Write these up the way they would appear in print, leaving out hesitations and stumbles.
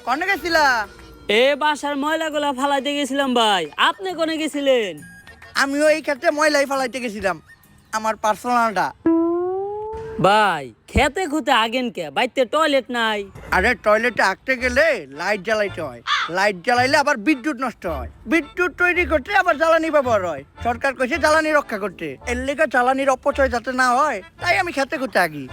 কোনে গেছিলা? এ বাসার ময়লাগুলা ফালাইতে গেছিলাম ভাই। আপনি কোনে গেছিলেন? আমিও এই ক্ষেত্রে ময়লাই ফালাইতে গেছিলাম, আমার পার্সোনালটা। ভাই খেতে খুঁতে আগেন কে? বাইতে টয়লেট নাই। আরে টয়লেটে আঁকতে গেলে লাইট জ্বালাইতে হয়, লাইট জ্বালাইলে আবার বিদ্যুৎ নষ্ট হয়, বিদ্যুৎ তৈরি করতে আবার জ্বালানি ব্যবহার হয়। সরকার কইছে জ্বালানি রক্ষা করতে, এর লেগে জ্বালানির অপচয় যাতে না হয় তাই আমি খেতে খুঁতে আগি।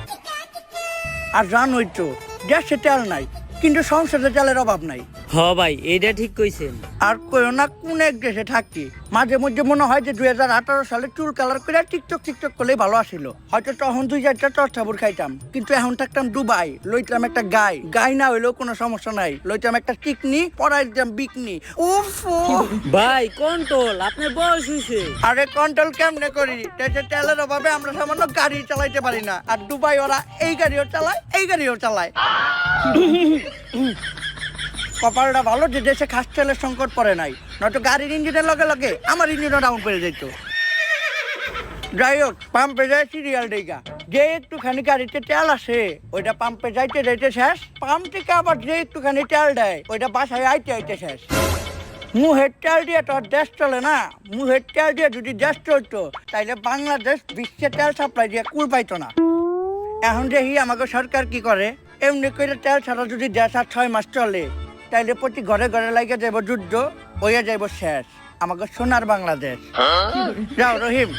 আর জানোই তো গ্যাসে তেল নাই, কিন্তু সংসারে তেলের অভাব নাই। হ ভাই এইটা ঠিক কইছেন। আর কইও না কোন এক দেশে থাকি, মাঝে মধ্যে মনে হয় যে 2018 সালে চুল কালার করে টিকটক করলেই ভালো আসিল। হয়তো তখন 2-4টা টর্চাবুর খাইতাম, কিন্তু এখন থাকতাম দুবাই, লইতাম একটা গাই না হইলেও কোনো সমস্যা নাই, লইতাম একটা টিকনি, পরাই দিতাম বিকনি। উফ ভাই কন্ট্রোল, আপনার বয়স হইছে। আরে কন্ট্রোল কেমনে করি? দেশে তেলের অভাবে আমরা সামান্য গাড়ি চালাইতে পারি না, আর দুবাই ওরা এই গাড়িও চালায় এই গাড়িও চালায়। কপালটা ভালো যে দেশে খাস তেলের সংকট পড়ে নাই, নয়তো গাড়ির ইঞ্জিনের লগে লগে আমার ইঞ্জিনও ডাউন করে যেত। যাই হোক, পাম্পে যায় সিরিয়াল ডেগা, যে একটুখানি গাড়িতে তেল আসে ওইটা পাম্পে যাইতে যাইতে শেষ, পাম্প থেকে আবার যে একটুখানি তেল দেয় ওইটা বাসায় আইতে আইতে শেষ। মুহের তেল দিয়ে তো আর দেশ চলে না, মুহের তেল দিয়ে যদি দেশ চলতো তাইলে বাংলাদেশ বিশ্বের তেল সাপ্লাই দিয়ে কুল পাইতো না। এখন দেখি আমাকে সরকার কি করে, এমনি করে তেল ছাড়া যদি দেশ আর 6 মাস চলে তাইলে প্রতি ঘরে ঘরে লাগে যাইব যুদ্ধ, হইয়া যাইব শেষ আমাকে সোনার বাংলাদেশ। যাও রহিম।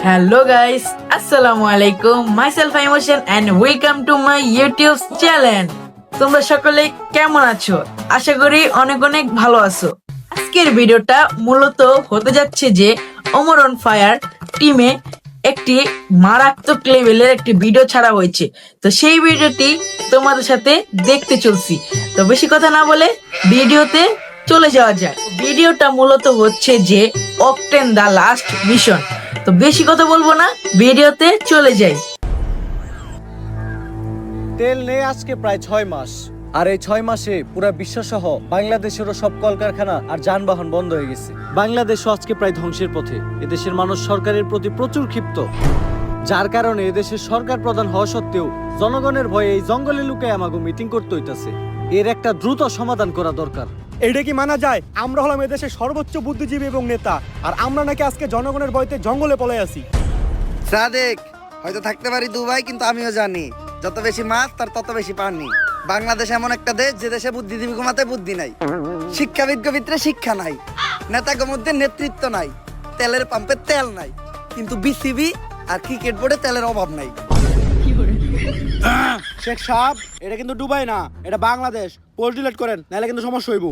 Hello guys, Assalamu alaikum. Myself Emotion and welcome to my YouTube channel. তোমরা সকলে কেমন আছো? আশা করি অনেক অনেক ভালো আছো। আজকের ভিডিওটা মূলত হতে যাচ্ছে যে অমর অন ফায়ার টিমে একটি মারাত্মক লেভেলের একটি ভিডিও ছাড়া হয়েছে, তো সেই ভিডিওটি তোমাদের সাথে দেখতে চলছি। তো বেশি কথা না বলে ভিডিওতে চলে যাওয়া যাক। ভিডিওটা মূলত হচ্ছে যে অকটেন দা লাস্ট মিশন। তো বেশি কথা বলবো না, ভিডিওতে চলে যাই। তেল নেই আজকে প্রায় 6 মাস, আর এই 6 মাসে পুরা বিশ্বসহ বাংলাদেশেরও সব কলকারখানা আর যানবাহন বন্ধ হয়ে গেছে। বাংলাদেশও আজকে প্রায় ধ্বংসের পথে। এদেশের মানুষ সরকারের প্রতি প্রচুর ক্ষিপ্ত, যার কারণে এদেশের সরকার প্রধান হওয়া সত্ত্বেও জনগণের ভয়ে এই জঙ্গলে লুকায় আমাকে মিটিং করতে হইতাছে। এর একটা দ্রুত সমাধান করা দরকার। এটা কি মানা যায়? আমরা হলাম এদেশের সর্বোচ্চ বুদ্ধিজীবী এবং নেতা, আর আমরা নাকি আজকে জনগণের ভয়তে জঙ্গলে পলাই আছি। সাদেক, হয়তো থাকতে পারি দুবাই, কিন্তু আমিও জানি যত বেশি মাছ তার তত বেশি পানি। বাংলাদেশ এমন একটা দেশ যে দেশে বুদ্ধিজীবী কমাতে বুদ্ধি নাই, শিক্ষাবিদ ভিতরে শিক্ষা নাই, নেতাদের মধ্যে নেতৃত্ব নাই, তেলের পাম্পে তেল নাই, কিন্তু বিসিবি আর ক্রিকেট বোর্ডে তেলের অভাব নাই। শেখ সাহেব, এটা কিন্তু দুবাই না, এটা বাংলাদেশ। পোস্ট ডিলিট করেন, নাহলে কিন্তু সমস্যা হইব।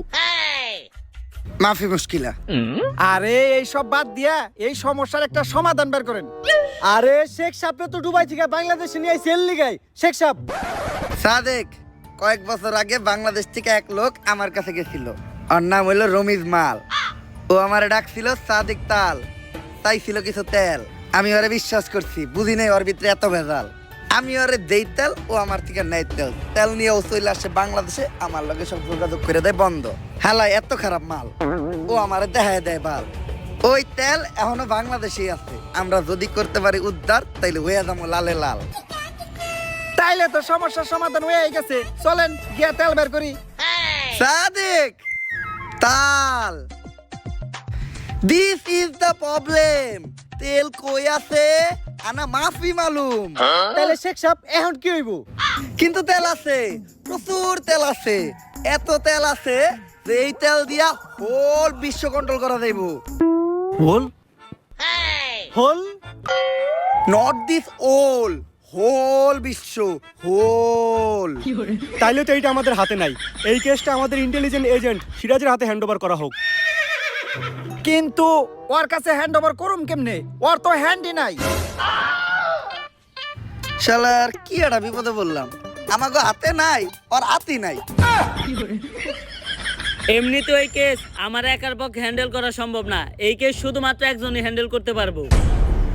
মাফি মুশকিলা। আরে এই সব বাদ দিয়া এই সমস্যার একটা সমাধান বের করেন। আরে শেখ সাহেব তো দুবাই থেকে বাংলাদেশে নিয়ে সেল লিগাই। শেখ সাহেব, সাদেক, কয়েক বছর আগে বাংলাদেশ থেকে এক লোক আমার কাছে গেছিল, ওর নাম হইলো রমিজ মাল। ও আমার ডাকছিল সাদেক তাল, চাইছিল কিছু তেল। আমি ওরে বিশ্বাস করছি, বুঝি নাই ওর ভিতরে এত ভেজাল। আমি ওরে দেই তেল, ও আমার থেকে নেয় তেল। তেল নিয়ে ও চলে আসে বাংলাদেশে, আমার লগে সব যোগাযোগ করে দেয় বন্ধ। হালাই এত খারাপ মাল, ও আমারে দেখায় দেয় বাল। ওই তেল এখনো বাংলাদেশেই আছে, আমরা যদি করতে পারি উদ্ধার তাইলে হয়ে যাবো লালে লাল। তাইলে তো সমস্যার সমাধান হয়ে গেছে, চলেন গিয়া তেল বের করি। সাদেক, তাল, দিস ইজ দ্য প্রবলেম। তেল কই আছে আনা মাফি মালুম। তাহলে শেখ সাহেব এখন কি হইব? কিন্তু তেল আছে, প্রচুর তেল আছে, এত তেল আছে যে এই তেল দিয়া হোল বিশ্ব কন্ট্রোল করা যাইব। হোল হোল নট দিস ওল, হোল বিশ্ব, হোল। তাইলে তো এইটা আমাদের হাতে নাই। এই কেসটা আমাদের ইন্টেলিজেন্ট এজেন্ট সিরাজের হাতে হ্যান্ড ওভার করা হোক। কিন্তু ওর কাছে হ্যান্ড ওভার করুম কেমনে? ওর তো হ্যান্ডই নাই। শালার কি একটা বিপদে বললাম, আমাকে হাতে নাই, ওর হাতি নাই। এমনি তো এই কেস আমার একার পক্ষে হ্যান্ডেল করা সম্ভব না। এই কেস শুধুমাত্র একজনই হ্যান্ডেল করতে পারবো।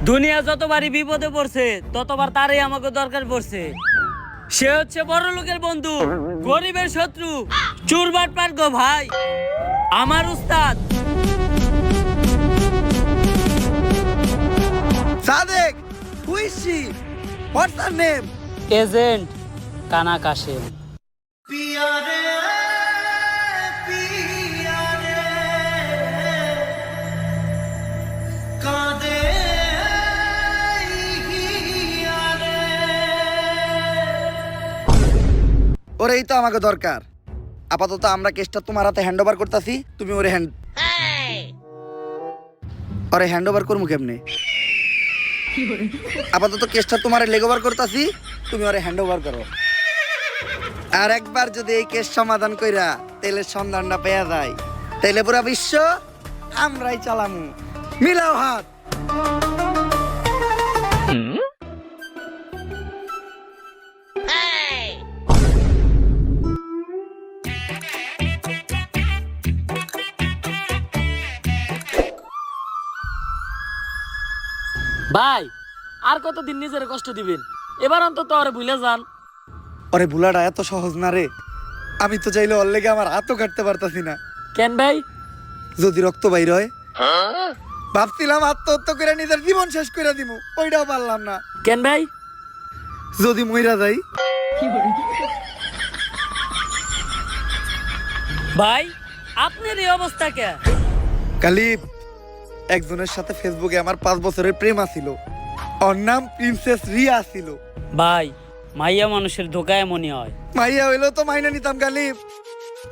দুনিয়া যতবারই বিপদে পড়ছে ততবার তারই আমাকে দরকার পড়ছে। সে হচ্ছে বড় লোকের বন্ধু, গরিবের শত্রু, চুরবাট পার্গ ভাই, আমার উস্তাদ। Sadek, who is she? What's her name? Agent কানা কাশেম। ওরে এই তো আমাকে দরকার। আপাতত আমরা কেসটা তোমার হাতে হ্যান্ড ওভার করতেছি, তুমি ওরে হ্যান্ড ওভার করবো কেমনে? আপাতত কেসটা তোমার লেগ ওভার করতেছি, তুমি ওরে হ্যান্ড ওভার করো। আর একবার যদি এই কেস সমাধান কইরা তেলের সন্ধানটা পেয়ে যায়, তাইলে পুরা বিশ্ব আমরাই চালামু। মিলাও হাত। ভাই আর কতদিন নিজের কষ্ট দিবেন? এবার অন্তত আরে ভুলে যান। ওরে বুলাটা এত সহজ না রে। আমি তো চাইলে ওর লেগে আমার হাতও কাটতে পারতাছি না। কেন ভাই? যদি রক্ত বাইর হয়, ভাবছিলাম আত্মহত্যা করে নিজের জীবন শেষ করে দিব, ওইটাও পারলাম না। কেন ভাই? যদি মইরা যাই। ভাই আপনার এই অবস্থা কে? কালিপ, একজনের সাথে ফেসবুকে আমার 5 বছরের প্রেম আছিল। ওর নাম প্রিন্সেস রিয়া ছিল। ভাই মাইয়া মানুষের ধোকা এমনই হয়। মাইয়া হইলেও তো মাইনা নিতাম কালিপ।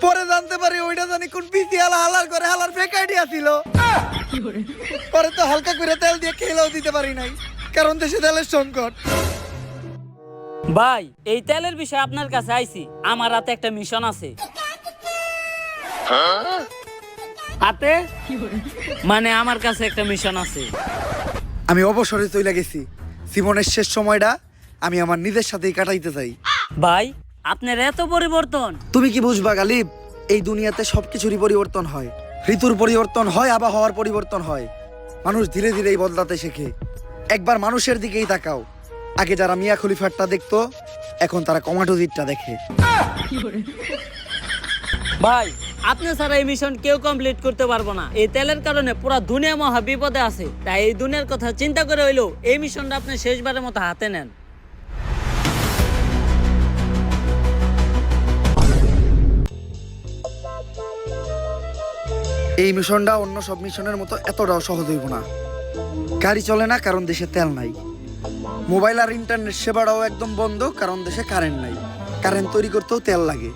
পরে জানতে পারি ওইটা জানি কোন পিসি হালার করে হালার ফেক আইডিয়া ছিল। পরে তো হালকা করে তেল দিয়ে খেলেও দিতে পারি নাই, কারণ দেশে তেলের সংকট। ভাই এই তেলের বিষয়ে আপনার কাছে আইছি, আমার হাতে একটা মিশন আছে। হাতে মানে আমার কাছে একটা মিশন আছে। আমি অবসরে চলে গেছি। জীবনের শেষ সময়টা আমি আমার নিজের সাথেই কাটাইতে চাই। ভাই আপনার এত পরিবর্তন। তুমি কি বুঝবা গালিব, এই দুনিয়াতে সবকিছুরই পরিবর্তন হয়। ঋতুর পরিবর্তন হয়, আবহাওয়ার পরিবর্তন হয়। মানুষ ধীরে ধীরেই বদলাতে শেখে। একবার মানুষের দিকেই তাকাও। আগে যারা মিয়া খলিফারটা দেখতো, এখন তারা কমাটোজিটটা দেখে। ভাই আপনি ছাড়া এই মিশন কেউ কমপ্লিট করতে পারবো না। এই তেলের কারণে পুরো দুনিয়া মহা বিপদে আছে। তাই এই দুনিয়ার কথা চিন্তা করে হইলো এই মিশনটা আপনি শেষবারের মতো হাতে নেন। এই মিশনটা অন্য সব মিশনের মতো এতটাও সহজ হইব না। গাড়ি চলে না কারণ দেশে তেল নাই। মোবাইল আর ইন্টারনেট সেবাটাও একদম বন্ধ কারণ দেশে কারেন্ট নাই। কারেন্ট তৈরি করতেও তেল লাগে।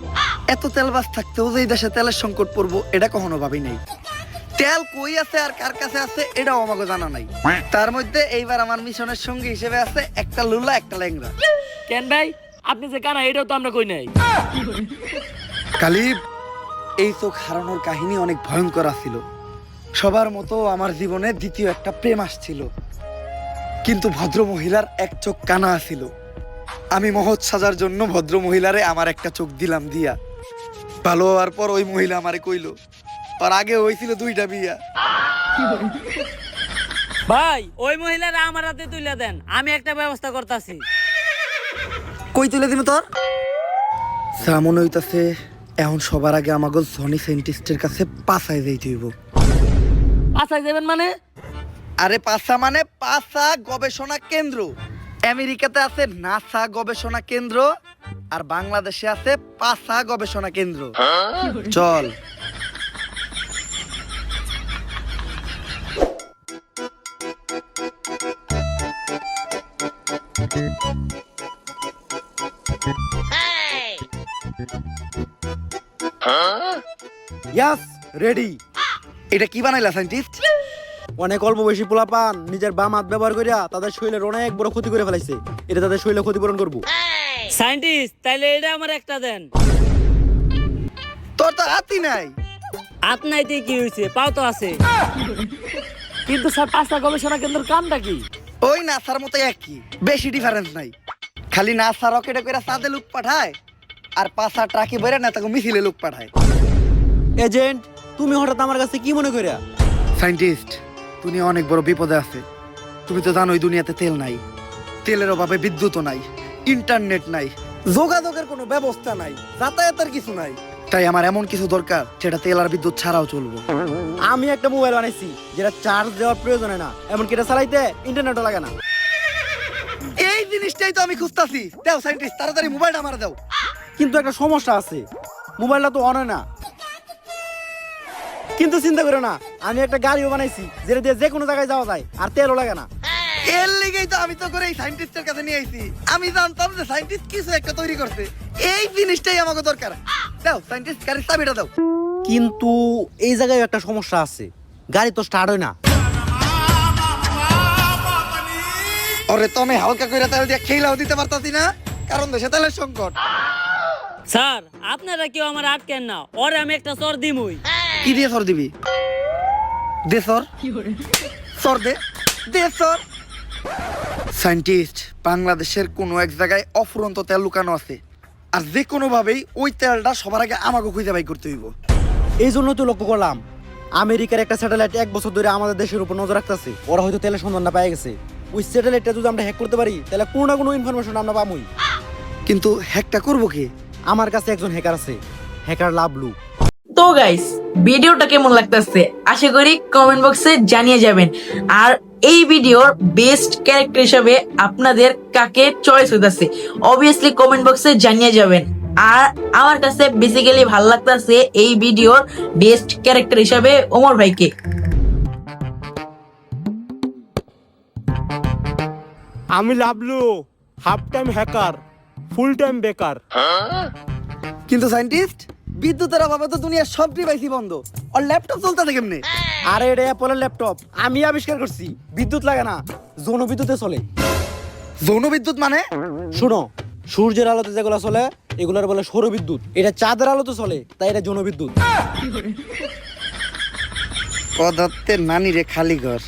এত তেল বাস থাকতেও যে এই দেশে তেলের সংকট পড়বো, এটা কখনো ভাবি নাই। তেল কই আছে আর কার কাছে আছে এটাও আমাকে জানা নাই। তার মধ্যে এইবার আমার মিশনের সঙ্গী হিসেবে আছে একটা লুলা, একটা ল্যাংড়া। কেন ভাই আপনি যে কানা এটাও তো আমরা কই নাই। কালিব, এই চোখ হারানোর কাহিনী অনেক ভয়ঙ্কর ছিল। সবার মতো আমার জীবনে দ্বিতীয় একটা প্রেম আসছিল, কিন্তু ভদ্র মহিলার এক চোখ কানা ছিল। আমি মহৎ সাজার জন্য ভদ্র মহিলারে আমার একটা চোখ দিলাম দিয়া। ভালো হওয়ার পর ওই মহিলা আমারে কইলো আর আগে হয়েছিল 2টা বিয়া। ভাই ওই মহিলারা আমার হাতে তুলে দেন, আমি একটা ব্যবস্থা করতেছি। কই তুলে দিম তোর? সামন হইতাছে এখন সবার আগে আমাকে জনি সায়েন্টিস্টের কাছে পাছায় যাইতে হইব। আচ্ছা যাবেন মানে? আরে পাছা মানে পাছা গবেষণা কেন্দ্র। আমেরিকাতে আছে নাসা গবেষণা কেন্দ্র, আর বাংলাদেশে আছে পাছা গবেষণা কেন্দ্র। চল। ইয়াস, রেডি। এটা কি বানাইলা সায়েন্টিস্ট? অনেক অল্প বয়সী পোলাপান নিজের বাম হাত ব্যবহার করিয়া তাদের শরীরের অনেক বড় ক্ষতি করে ফেলাইছে। এটা তাদের শরীরে ক্ষতিপূরণ করবো। সায়েন্টিস্ট তাইলে এটা আমার একটা দেন। তোর তো হাতই নাই। হাত নাইতে কি হয়েছে, পাও তো আছে। কিন্তু স্যার পাঁচটা গবেষণা কেন্দ্রের কামটা কি? ওই নাসার মতো একই, বেশি ডিফারেন্স নাই। খালি নাসা রকেটে করে চাঁদে লোক পাঠায়, আর পাঁচা ট্রাকে বেড়ে না তাকে মিছিলে লোক পাঠায়। এজেন্ট, তুমি হঠাৎ আমার কাছে কি মনে করিয়া? সায়েন্টিস্ট, তুমি অনেক বড় বিপদে আছে। তুমি তো জানোই দুনিয়াতে তেল নাই, তেলের অভাবে বিদ্যুৎও নাই, ইন্টারনেট নাই, যোগাযোগের কোনো ব্যবস্থা নাই, যাতায়াতের কিছু নাই। তাই আমার এমন কিছু দরকার যেটা তেল আর বিদ্যুৎ ছাড়াও চলবো। আমি একটা মোবাইল বানাইছি যেটা চার্জ দেওয়ার প্রয়োজন হয় না, এমনকি এটা চালাইতে ইন্টারনেটও লাগে না। এই জিনিসটাই তো আমি খুঁজতাছি। দাও সাইন্টিস্ট, তাড়াতাড়ি মোবাইলটা আমার দাও। কিন্তু একটা সমস্যা আছে, মোবাইলটা তো অন হয় না। কিন্তু চিন্তা করো না, আমি একটা গাড়িও বানাইছি যেটা দিয়ে যে কোনো জায়গায় যাওয়া যায় আর তেলও লাগে না। এর লেগেই তো আমি তো করে এই সাইন্টিস্টের কাছে নিয়ে আইছি। আমি জানতাম যে সাইন্টিস্ট কিছু একটা তৈরি করছে, এই জিনিসটাই আমাকে দরকার। দাও সাইন্টিস্ট, গাড়ির চাবিটা দাও। কিন্তু এই জায়গায় একটা সমস্যা আছে, গাড়ি তো স্টার্ট হয় না। ওরে তো আমি হালকা করে তেল দিয়ে খেলাও দিতে পারতাছি না, কারণ দেশে তেলের সংকট। স্যার আপনারা কেউ আমার আটকেন না, ওরে আমি একটা চর দিমুই। কি দিয়ে সর দিবি? দে সর, সর দে, দে সর। সাইন্টিস্ট, বাংলাদেশের কোনো এক জায়গায় অফুরন্ত তেল লুকানো আছে, আর যে কোনো ভাবেই ওই তেলটা সবার আগে আমাকে খুঁজে বাই করতে হইব। এই জন্য তো লক্ষ্য করলাম আমেরিকার একটা স্যাটেলাইট 1 বছর ধরে আমাদের দেশের উপর নজর রাখতেছে। ওরা হয়তো তেলের সন্ধানটা পেয়ে গেছে। ওই স্যাটেলাইটটা যদি আমরা হ্যাক করতে পারি তাহলে কোনো না কোনো ইনফরমেশন আমরা পাবোই। কিন্তু হ্যাকটা করবো কি? আমার কাছে একজন হ্যাকার আছে, হ্যাকার লাভলু। তো গাইস, ভিডিওটা কেমন লাগতেছে আশা করি কমেন্ট বক্সে জানিয়ে যাবেন। আর এই ভিডিওর বেস্ট ক্যারেক্টার হিসেবে আপনাদের কাকে চয়েস হইতাছে অবভিয়াসলি কমেন্ট বক্সে জানিয়ে যাবেন। আর আমার কাছে বেসিক্যালি ভালো লাগতেছে এই ভিডিওর বেস্ট ক্যারেক্টার হিসেবে ওমর ভাইকে। আমি Lavlu, half time hacker, full time বেকার। কিন্তু সাইন্টিস্ট, বিদ্যুতের অভাবে তো দুনিয়ার সব ডিভাইসই বন্ধ, আর ল্যাপটপ চলতেছে কেমনে? আরে এটা অ্যাপলের ল্যাপটপ, আমি আবিষ্কার করছি। বিদ্যুৎ লাগে না, যৌন বিদ্যুতে চলে। যৌন বিদ্যুৎ মানে? শোনো, সূর্যের আলোতে যেগুলো চলে এগুলোর বলে সৌর বিদ্যুৎ। এটা চাঁদের আলোতে চলে, তাই এটা যৌন বিদ্যুৎ। পদার্থের নানি রে খালি ঘর।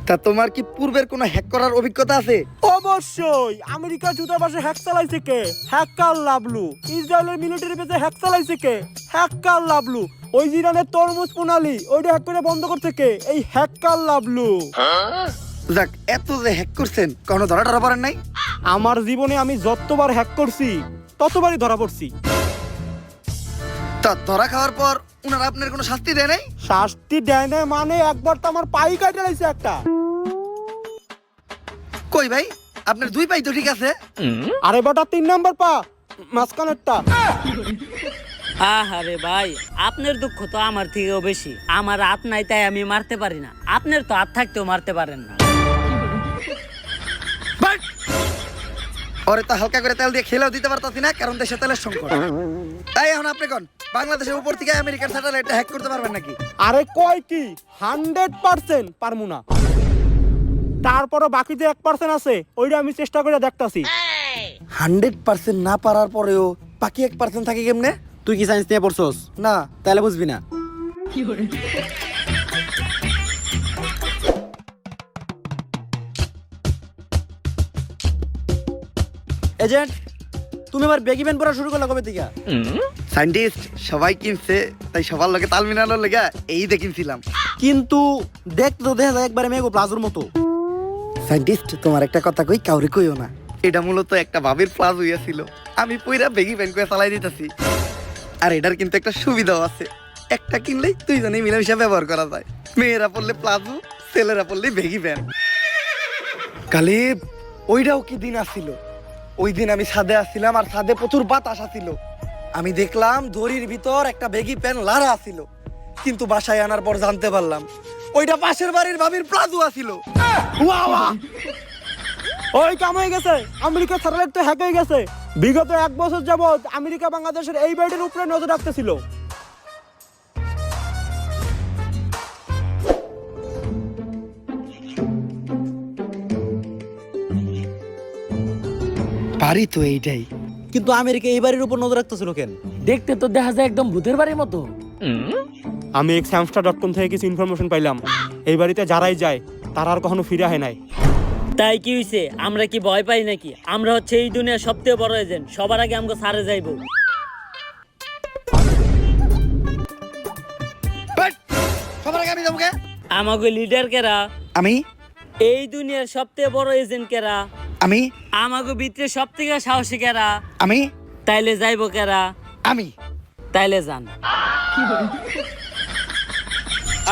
তা তোমার কি পূর্বের কোনো হ্যাক করার অভিজ্ঞতা আছে? অবশ্যই। আমেরিকা দূতাবাসে হ্যাক চালাইছে কে? হ্যাকার লাভলু। ইসরায়েলের মিলিটারি বেসে হ্যাক চালাইছে কে? হ্যাকার লাভলু। ওই ইরানের তরমুজ প্রণালী ওইটা হ্যাক করে বন্ধ করছে কে? এই হ্যাকার লাভলু। যাক, এত যে হ্যাক করছেন, কোনো ধরা টরা পড়েন নাই? আমার জীবনে আমি যতবার হ্যাক করছি ততবারই ধরা পড়ছি। তা ধরা খাওয়ার পর উনারা আপনার কোনো শাস্তি দেয় নাই? শাস্তি দেয় না মানে একবার তো আমার পাই কাটে লাইছে একটা। কই ভাই, আপনার দুই পাই তো ঠিক আছে। আরে বেটা 3 নাম্বার পা, মাঝখানেরটা। আহারে ভাই, আপনার দুঃখ তো আমার থেকেও বেশি। আমার হাত নাই তাই আমি মারতে পারি না, আপনার তো হাত থাকতেও মারতে পারেন না। বাট! ওরে তো হালকা করে তেল দিয়ে খেলেও দিতে পারতাছি না, কারণ দেশে তেলের সংকট। তাই এখন আপনি কোন বাংলাদেশের উপর থেকে আমেরিকার স্যাটেলাইটটা হ্যাক করতে পারবেন নাকি? আরে কয় কি 100% পারমু না। তারপরও বাকি যে 1% আছে ওইটা আমি চেষ্টা করে দেখতাছি। 100% না পারার পরেও বাকি 1% থাকে কেমনে? তুই কি সায়েন্স নিয়ে পড়ছস? না। তাহলে বুঝবি না। এজেন্ট, তুমি আবার বেগি প্যান্ট পরা শুরু করলা কবে থেকে? সায়েন্টিস্ট, সবাই কিনছে তাই সবার লগে তাল মিলানোর লেগে এই দেখিনছিলাম। কিন্তু দেখতে তো দেখা যায় একবারে মেগো প্লাজোর মতো। সায়েন্টিস্ট, তোমার একটা কথা কই, কাউরে কইও না। এটা মূলত একটা ভাবির প্লাজ হইয়াছিল, আমি পইরা বেগি প্যান্ট করে চালাই দিতেছি। আর এটার কিন্তু একটা সুবিধাও আছে, একটা কিনলেই দুইজনেই মিলেমিশে ব্যবহার করা যায়। মেয়েরা পড়লে প্লাজো, ছেলেরা পড়লে বেগি প্যান্ট। কালিব, ওইটাও কি দিন আসছিল। ওই দিন আমি ছাদে আসছিলাম, আর ছাদে প্রচুর বাতাস আসছিল। আমি দেখলাম দড়ির ভিতর একটা বেগি প্যান্ট লারা আসছিল, কিন্তু বাসায় আনার পর জানতে পারলাম ওইটা পাশের বাড়ির ভাবির প্লাজো আসছিল। ওই কাম হয়ে গেছে, আমেরিকা স্যাটেলাইট তো হ্যাক হয়ে গেছে। বিগত 1 বছর যাবত আমেরিকা বাংলাদেশের এই বাড়ির উপরে নজর রাখতেছিল। বাড়ি তো এইটাই, কিন্তু আমেরিকা এই বাড়ির উপর নজর রাখতেছিল কেন? দেখতে তো দেখা যায় একদম ভূতের বাড়ির মতো। আমি examstar.com থেকে কিছু ইনফরমেশন পাইলাম, এই বাড়িতে যারাই যায় তারা আর কখনো ফিরে হয় নাই। তাই কি হইছে? আমরা কি ভয় পাই নাকি? আমরা হচ্ছে এই দুনিয়ার সবথেকে বড় এজেন্ট, সবার আগে আমাকে সারে যাইবো। বাট! সবার আগে আমি যাবো কে? আমাকে লিডার কেরা? আমি। এই দুনিয়ার সবথেকে বড় এজেন্ট কেরা? আমি। আমাকে ভিতরে সবথেকে সাহসী কেরা? আমি। তাইলে যাইবো কেরা? আমি। তাইলে যান।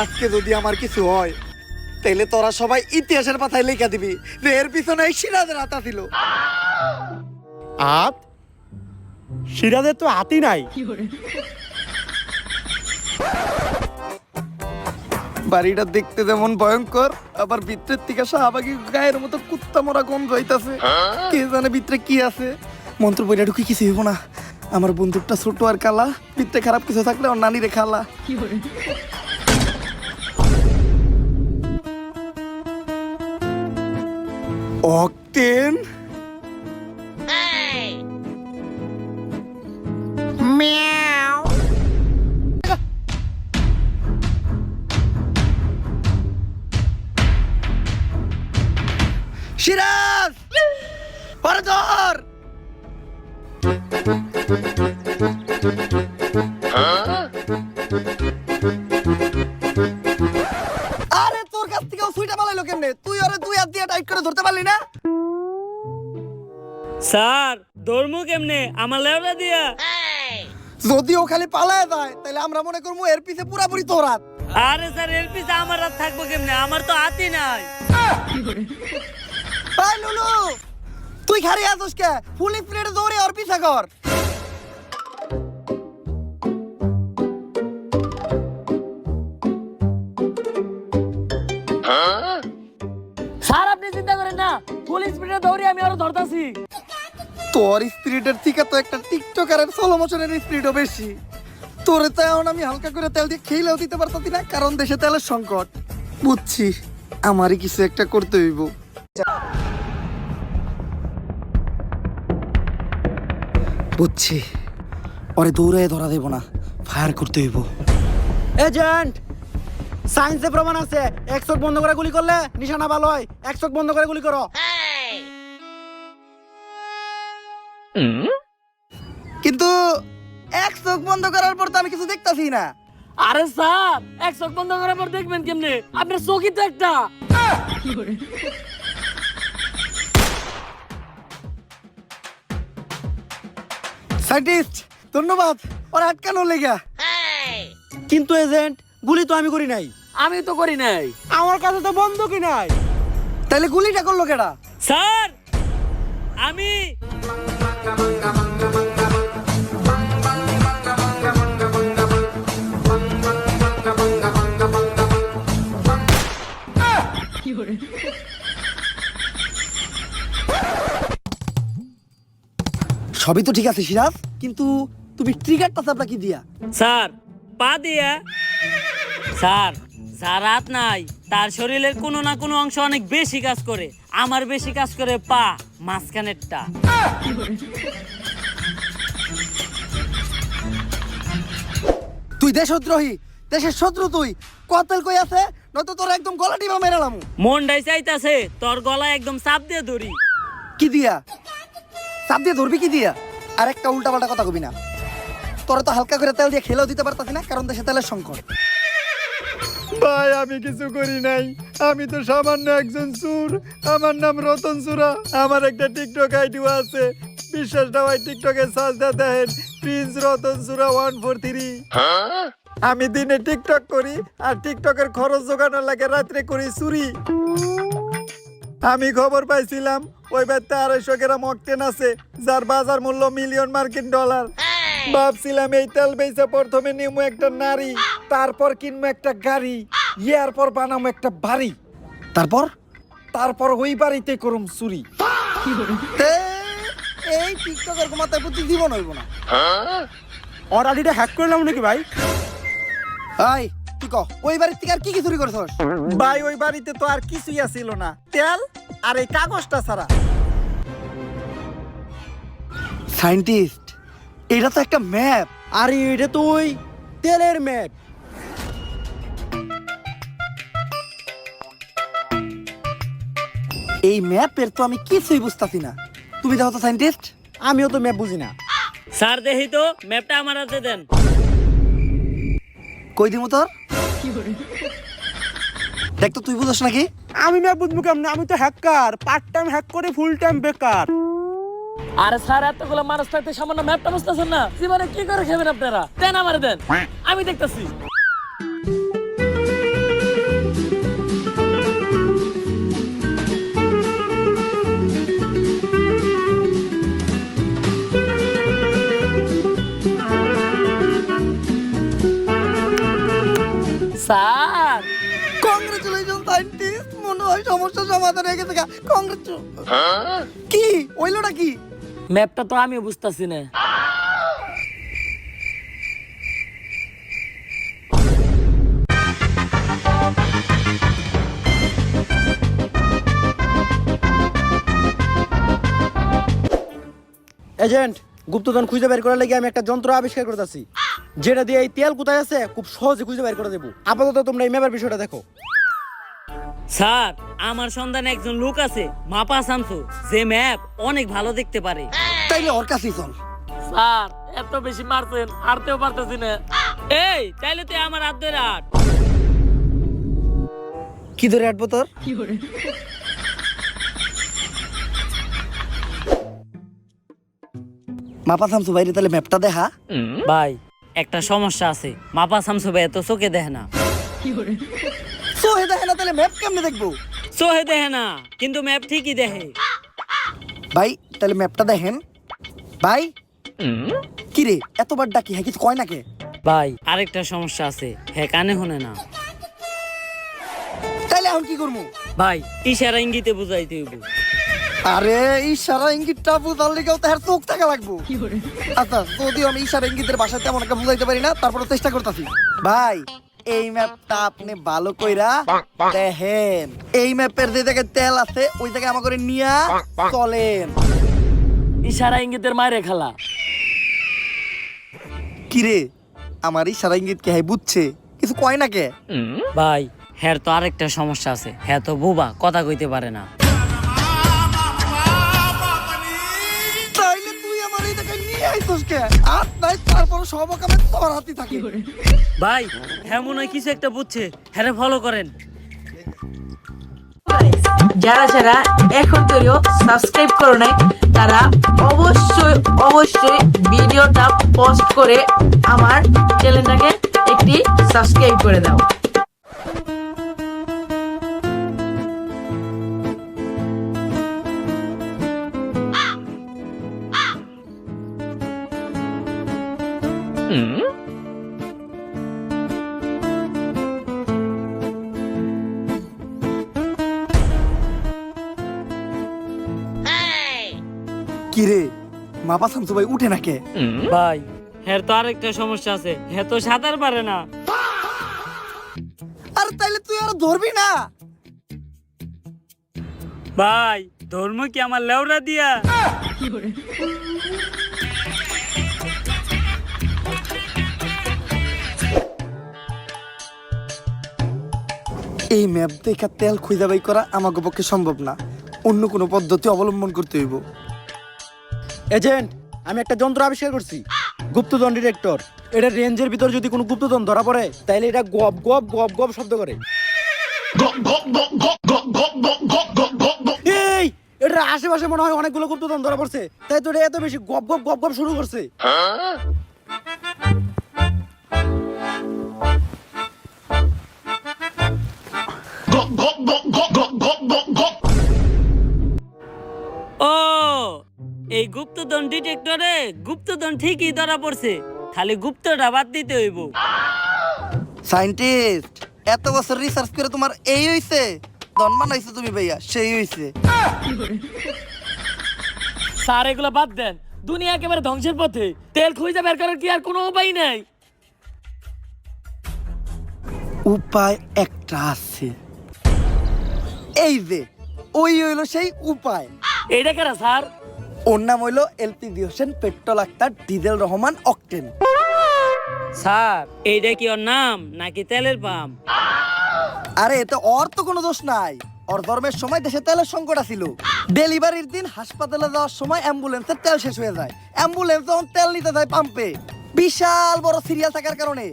আজকে যদি আমার কিছু হয় তাইলে তোরা সবাই ইতিহাসের পাতায় লেখা দিবি যে এর পিছনে এই সিরাজের হাত ছিল। হাত? সিরাজের তো হাতই নাই। বাড়িটা দেখতে যেমন ভয়ঙ্কর, আবার ভিতরের থেকে শাহবাগী গায়ের মতো কুত্তা মরা গন্ধ হইতাছে। কে জানে ভিতরে কি আছে। মন্ত্র বইটা ঢুকে কিছু হইব না। আমার বন্দুকটা ছোট আর কালা, ভিতরে খারাপ কিছু থাকলে ওর নানি রে খালা। অক্টেন সিরাজ, পরে ধর। আরে তোর কাছ থেকে সুইটা পালাইলো কেমনে? তুই আরে দুই হাত দিয়ে টাইট করে ধরতে পারলি না? স্যার ধর্মু কেমনে? আমার লেওড়া দিয়া। যদি ও খালি পালায় যায় তাহলে আমরা মনে করবো এর পিছে পুরাপুরি তোর হাত। আরে স্যার এর পিছে আমার হাত থাকবো কেমনে? আমার তো হাতই নাই। এই লুলু, তুই খালি আছিস কে? ফুল স্পিডে দৌড়ে ওর পিছে কর। স্যার আপনি চিন্তা করেন না, ফুল স্পিডে দৌড়ে আমি আরো ধরতাছি। তোর স্পিরিটের থেকে তো একটা টিকটকারের সোলো মোশনের স্পিরিটও বেশি। তোরে তো এখন আমি হালকা করে তেল দিয়ে খেলেও দিতে পারতাছি না, কারণ দেশে তেলের সংকট। বুঝছি, আমারই কিছু একটা করতে হইব। বুঝছি, ওরে দৌড়ে ধরা দেব না, ফায়ার করতে হইব। এজেন্ট, সায়েন্সে প্রমাণ আছে এক চোখ বন্ধ করে গুলি করলে নিশানা ভালো হয়। এক চোখ বন্ধ করে গুলি করো। কিন্তু এক চোখ বন্ধ করার পর তো আমি কিছু দেখতাছি না। আরে স্যার এক চোখ বন্ধ করার পর দেখবেন কেমনে? আপনার চোখই তো একটা। সাইন্টিস্ট, ধন্যবাদ ওর আটকানো লেগা। কিন্তু এজেন্ট, গুলি তো আমি করি নাই। আমি তো করি নাই। আমার কাছে তো বন্দুকই নাই। তাহলে গুলিটা করলো কেডা? স্যার আমি সবই তো ঠিক আছে সিরাজ, কিন্তু তুমি ট্রিগারটা চাপলা কি দিয়া? স্যার পা দিয়া। স্যার যার হাত নাই তার শরীরের কোনো না কোনো অংশ অনেক বেশি কাজ করে। আমার বেশি কাজ করে পা, মাঝখানেরটা। তুই দেশদ্রোহী, দেশের শত্রু তুই। কতেল কই আছে, নয়তো তোর একদম গলা টিপা মেরালাম। মনটাই চাইতাছে তোর গলায় একদম চাপ দিয়ে ধরি। কি দিয়া চাপ দিয়ে ধরবি? কি দিয়া? আর একটা উল্টা পাল্টা কথা কবি না। তোরা তো হালকা করে তেল দিয়ে খেলেও দিতে পারতাছি না, কারণ দেশে তেলের সংকট। ভাই আমি কিছু করি নাই। আমি তো সামান্য একজন চোর। আমার নাম রতন চোরা। আমার একটা টিকটক আইডিও আছে, বিশ্বাসটা হয় টিকটকে সার্চ দিয়ে দেখেন, প্রিন্স রতন চোরা 143। আমি দিনে টিকটক করি আর টিকটকের খরচ জোগানোর লাগে রাত্রে করি চুরি। আমি খবর পাইছিলাম ওই বাড়িতে 250 গ্রাম অক্টেন আছে, যার বাজার মূল্য $1,000,000 মার্কিন। ভাবছিলাম এই তেল বেচে প্রথমে নিমু একটা নারী, তারপর কিনবো একটা গাড়ি, এরপর বানাবো একটা বাড়ি, তারপর ওই বাড়িতে করুম চুরি। এই টিকটকের মাথায় প্রতি জীবন হইব না। ওর আইডিটা হ্যাক করলাম নাকি ভাই? হাই তুই কহ, ওই বাড়ির থেকে আর কি কি চুরি করেছস? ভাই ওই বাড়িতে তো আর কিছুই আসিল না, তেল আর এই কাগজটা ছাড়া। সায়েন্টিস্ট, এটা তো একটা ম্যাপ। আরে এটা তো ওই তেলের ম্যাপ। এই ম্যাপের তো আমি কিছুই বুঝতাছি না। তুমি দেখো তো সায়েন্টিস্ট। আমিও তো ম্যাপ বুঝি না। স্যার দেখি তো ম্যাপটা আমার হাতে দেন। কই দিমু তোর? দেখ তো, তুই বুঝছ নাকি? আমি ম্যাপ বুঝবো কেমনে? আমি তো হ্যাকার, পার্ট টাইম হ্যাক করে ফুল টাইম বেকার। আরে স্যার এতগুলো মানুষ থাকতে সামান্য ম্যাপটা বুঝতেছেন না? জীবনে কি করে খাবেন আপনারা? দেন আমার দেন, আমি দেখতেছি। স্যার কংগ্রেচুলেশন সায়েন্টিস্ট, মনে হয় সমস্যার সমাধান হয়ে গেছে। কংগ্রেচুলেশন। কি ওইলোটা কি? ম্যাপটা তো আমি বুঝতাছি না। এজেন্ট, গুপ্তধন খুঁজে বের করার লাগি আমি একটা যন্ত্র আবিষ্কার করতেছি, যেটা দিয়ে এই তেল কোথায় আছে খুব সহজে খুঁজে বের করে দেবো। আপাতত তোমরা এই ম্যাপের বিষয়টা দেখো। স্যার, আমার সন্ধানে একজন লোক আছে, মাপা শামসু, যে ম্যাপ অনেক ভালো দেখতে পারে। তাইলে ওর কাছেই চল। স্যার, এত বেশি মারছেন, হারতেও পারতেছি না। এই, তাইলে তুই আমার হাত ধরে হাঁট। কি ধরে আটবো তোর? মাপা শামসু বাইরে, তাহলে ম্যাপটা দেখা। ভাই, একটা সমস্যা আছে, মাপা শামসু ভাই এত চোখে দেখে না। সোহে দেখে না, তাহলে ম্যাপ কেমনে দেখবো? চোখে দেখে না, কিন্তু ম্যাপ ঠিকই দেখে। ভাই তাহলে ম্যাপটা দেখেন। ভাই কি রে, এতবার ডাকি, হ্যাঁ কিছু কয় না কে? ভাই, আরেকটা সমস্যা আছে, হ্যাঁ কানে শুনে না। তাইলে এখন কি করবো? ভাই, ইশারা ইঙ্গিতে বুঝাইতে হইব। আরে ইশারা ইঙ্গিতটা বুঝার লেগেও তো এর চোখ থাকা লাগবো। আচ্ছা, যদিও আমি ইশারা ইঙ্গিতের ভাষা তেমন একটা বুঝাইতে পারি না, তারপরে চেষ্টা করতেছি। ভাই এই ম্যাপটা আপনি ভালো কইরা দেখেন। এই ম্যাপের যে জায়গায় তেল আছে ওই জায়গায় আমার করে নিয়া চলেন। ইশারা ইঙ্গিতের মায়ের খেলা। কিরে, আমার ইশারা ইঙ্গিত কে বুঝছে, কিছু কয় না কে? ভাই, হ্যাঁ তো আরেকটা সমস্যা আছে, হ্যাঁ তো বোবা, কথা কইতে পারে না। তাইলে তুই আমার এই জায়গায় নিয়ে আইছস কে? আর নাই, তারপর সব কামে তোর হাতই থাকে। ভাই, হ্যাঁ মনে হয় কিছু একটা বুঝছে, হ্যাঁ ফলো করেন। যারা যারা এখন তৈরিও সাবস্ক্রাইব করো নাই, তারা অবশ্যই ভিডিওটা পজ করে আমার চ্যানেলটাকে একটি সাবস্ক্রাইব করে দাও। কিরে, মাপা শামসু ভাই উঠে না কে? ভাই, হ্যাঁ তো আরেকটা সমস্যা আছে, হ্যাঁ তো সাঁতার পারে না। আর তাইলে তুই আর ধরবি না? ভাই, ধর্ম কি আমার লেওরা দিয়া? এই ম্যাপ দেখা তেল খুঁজে বাই করা আমাকে পক্ষে সম্ভব না, অন্য কোনো পদ্ধতি অবলম্বন করতে হইব। এজেন্ট, আমি একটা যন্ত্র আবিষ্কার করছি, গুপ্তধন ডিটেক্টর। এটা রেঞ্জের ভিতর যদি কোনো গুপ্তধন ধরা পড়ে, তাইলে এটা গপ গপ গপ গপ শব্দ করে। এই, এটা আশেপাশে মনে হয় অনেকগুলো গুপ্তধন ধরা পড়ছে, তাই তো এটা এত বেশি গপ গপ গপ গপ শুরু করছে। ও, এই গুপ্তধন ডিটেক্টরে গুপ্তধন ঠিকই ধরা পড়ছে, খালি গুপ্তটা বাদ দিতে হইব। সায়েন্টিস্ট, এত বছর রিসার্চ করে তোমার এই হইছে? ধনমান হইছে তুমি ভাইয়া, সেই হইছে। স্যার, এগুলো বাদ দেন, দুনিয়া একেবারে ধ্বংসের পথে, তেল খুঁজে বের করার কি আর কোনো উপায় নাই? উপায় একটা আছে, এই যে ওই হইলো সেই উপায়। এইটা কেন স্যার? ওর নাম হইলো LPG Hossain petrol Akhtar diesel Rahman octane. Sir, এইটা কি ওর নাম নাকি তেলের পাম্প? আরে এতে ওর তো কোনো দোষ নাই, ওর ধর্মের সময় দেশে তেলের সংকট ছিল। ডেলিভারির দিন হাসপাতালে যাওয়ার সময় অ্যাম্বুলেন্সের তেল শেষ হয়ে যায়, অ্যাম্বুলেন্স যখন তেল নিতে যায় পাম্পে, বিশাল বড় সিরিয়াল থাকার কারণে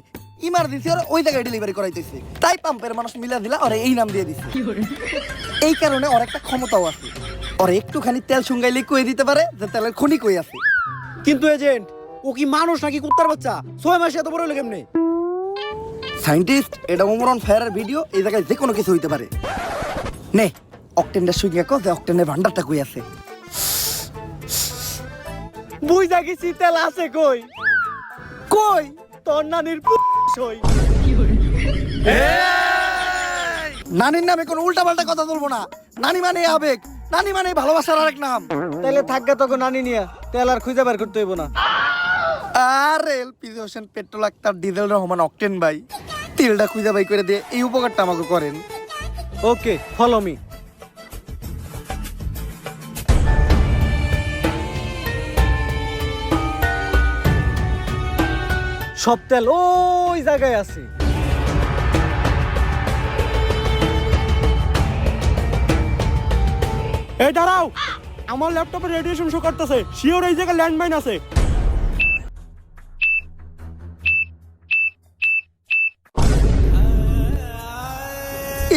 ইমার্জেন্সি ওর ওই জায়গায় ডেলিভারি করাইতেছে, তাই পাম্পের মানুষ মিলা দিলা ওরে এই নাম দিয়ে দিছে। এই কারণে ওর একটা ক্ষমতাও আছে, ওর একটুখানি তেল শুঙ্গাইলে কয়ে দিতে পারে যে তেলের খনি কই আছে। কিন্তু এজেন্ট, ও কি মানুষ নাকি কুত্তার বাচ্চা? 6 মাসে এত বড় হলো কেমনে? সায়েন্টিস্ট, এটা ওমরন ফায়ারের ভিডিও, এই জায়গায় যে কোনো কিছু হইতে পারে। নে অকটেনটা শুইয়া কো যে অকটেনের ভান্ডারটা কই আছে। বুঝা গেছি, তেল আছে কই? কই? তোর নানির সই। নানির নামে কোনো উল্টাপাল্টা কথা বলবো না। নানি মানে আবেগ, নানি মানে ভালোবাসার আরেক নাম। তাইলে থাকবে তোকে নানি নিয়া, তেল আর খুঁজে বের করতে হইব না। আর LP Hossain petrol Akhtar diesel Rahman octane ভাই, তেলটা খুঁজে বাই করে দিয়ে এই উপকারটা আমাকে করেন। ওকে, ফলো মি। সব তেল ওই জায়গায় আছে। এই দাঁড়াও, আমার ল্যাপটপে রেডিয়েশন শো করতেছে, শিওর এই জায়গায় ল্যান্ডমাইন আছে।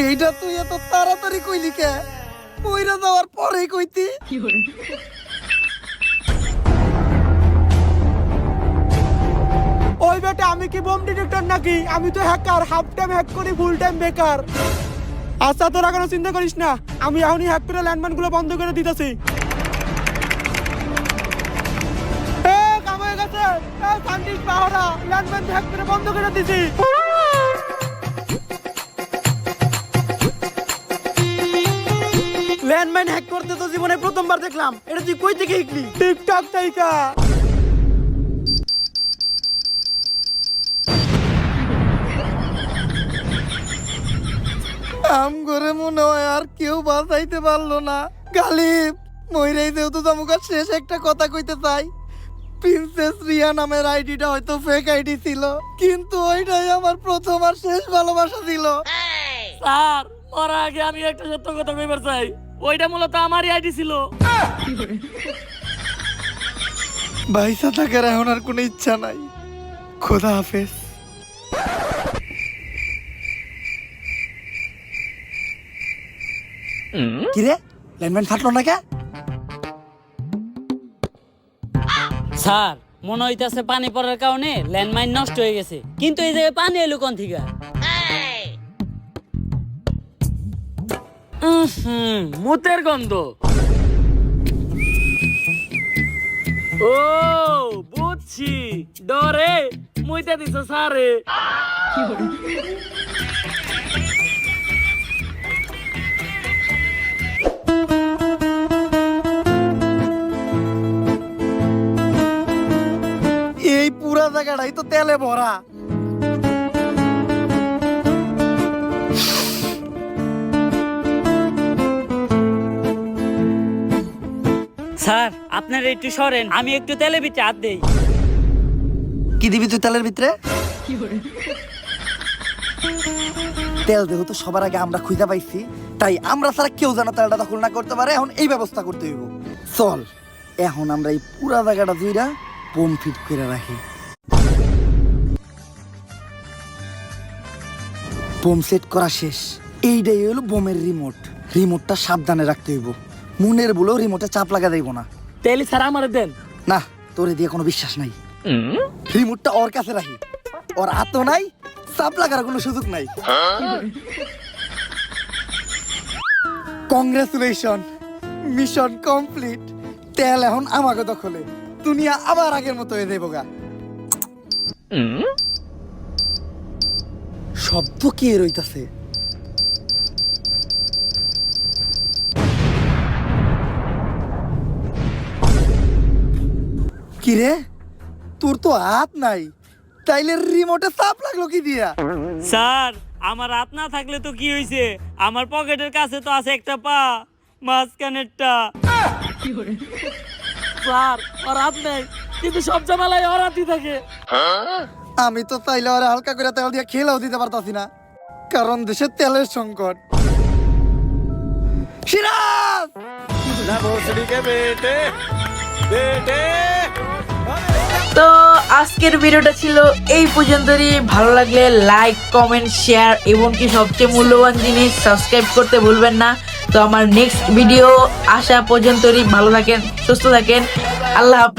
এইটা তুই এত তাড়াতাড়ি কইলি কে? পইরা যাওয়ার পরেই কইতি। ওই বেটা, আমি কি বোম ডিটেক্টর নাকি? আমি তো হ্যাকার, হাফ টাইম হ্যাক করি, ফুল টাইম বেকার। আচ্ছা, তোরা কোনো চিন্তা করিস না, আমি এখনই হ্যাক করে ল্যান্ডমাইন গুলো বন্ধ করে দিতেছি। কাম হয়ে গেছে, সান্ডিস পাহারা ল্যান্ডমাইন হ্যাক করে বন্ধ করে দিছি। ল্যান্ডমাইন হ্যাক করতে তো জীবনে প্রথমবার দেখলাম, এটা তুই কই থেকে শিখলি? টিকটক তাইকা। আম করে মনে হয় আর কেউ বাঁচাইতে পারলো না। গালিব মইরাই যেহেতু তামুকার শেষ একটা কথা কইতে চাই। প্রিন্সেস রিয়া নামের আইডিটা হয়তো ফেক আইডি ছিল, কিন্তু ওইটাই আমার প্রথম আর শেষ ভালোবাসা ছিল। স্যার, ওর আগে আমি একটা সত্য কথা কইবার চাই, ওইটা মূলত আমারই আইডি ছিল। বাইসা থাকার এখন আর কোনো ইচ্ছা নাই। খোদা হাফেজ। কিরে, ল্যান্ডমাইন ফাটলো না কে? স্যার, মনে হইতাছে পানি পড়ার কারণে ল্যান্ডমাইন নষ্ট হয়ে গেছে, কিন্তু এই জায়গায় পানি এলো কোন থেকে? মুতের গন্ধ। ও বুঝছি, ডরে মুইতে দিছ স্যারে। এই পুরা জায়গাটাই তো তেলে ভরা। স্যার, আপনার একটু সরেন, আমি একটু তেলে ভিতরে হাত দেই। কি দিবি তুই তেলের ভিতরে? তেল যেহেতু সবার আগে আমরা খুঁজে পাইছি, তাই আমরা ছাড়া কেউ যেন তেলটা দখল না করতে পারে। এখন এই ব্যবস্থা করতে হইব। চল, এখন আমরা এই পুরা জায়গাটা জুইরা বোম ফিট করে রাখি। বোম সেট করা শেষ। এইটাই হলো বোমের রিমোট। রিমোটটা সাবধানে রাখতে হইব। মনের বলেও রিমোটে চাপ লাগা যাইব না। তেলি স্যার আমার দেন। না, তোরে দিয়ে কোনো বিশ্বাস নাই। রিমোটটা ওর কাছে রাখি। ওর হাতও নাই, চাপ লাগার কোনো সুযোগ নাই। Congratulation, mission complete. তেল এখন আমাকে দখলে। দুনিয়া আবার আগের মতো হয়ে যাইব গা। শব্দ কি রইতাছে? কিরে, তোর তো হাত নাই, তাইলে রিমোটে চাপ লাগলো কি দিয়া? স্যার, আমার হাত না থাকলে তো কি হইছে, আমার পকেটের কাছে তো আছে একটা পা, মাঝখানেরটা। স্যার, ওর হাত নেই, কিন্তু সব জামালায় ওর হাতই থাকে। আমি তো চাইলে ওরা হালকা করে তেল দিয়ে খেলেও দিতে পারতাছি না, কারণ দেশে তেলের সংকট। সিরাজ! তো আজকের ভিডিওটা ছিল এই পর্যন্তই। ভালো লাগলে লাইক, কমেন্ট, শেয়ার এবং কি সবচেয়ে মূল্যবান জিনিস সাবস্ক্রাইব করতে ভুলবেন না। তো আমার নেক্সট ভিডিও আসা পর্যন্তই ভালো থাকেন, সুস্থ থাকেন। আল্লাহ হাফেজ।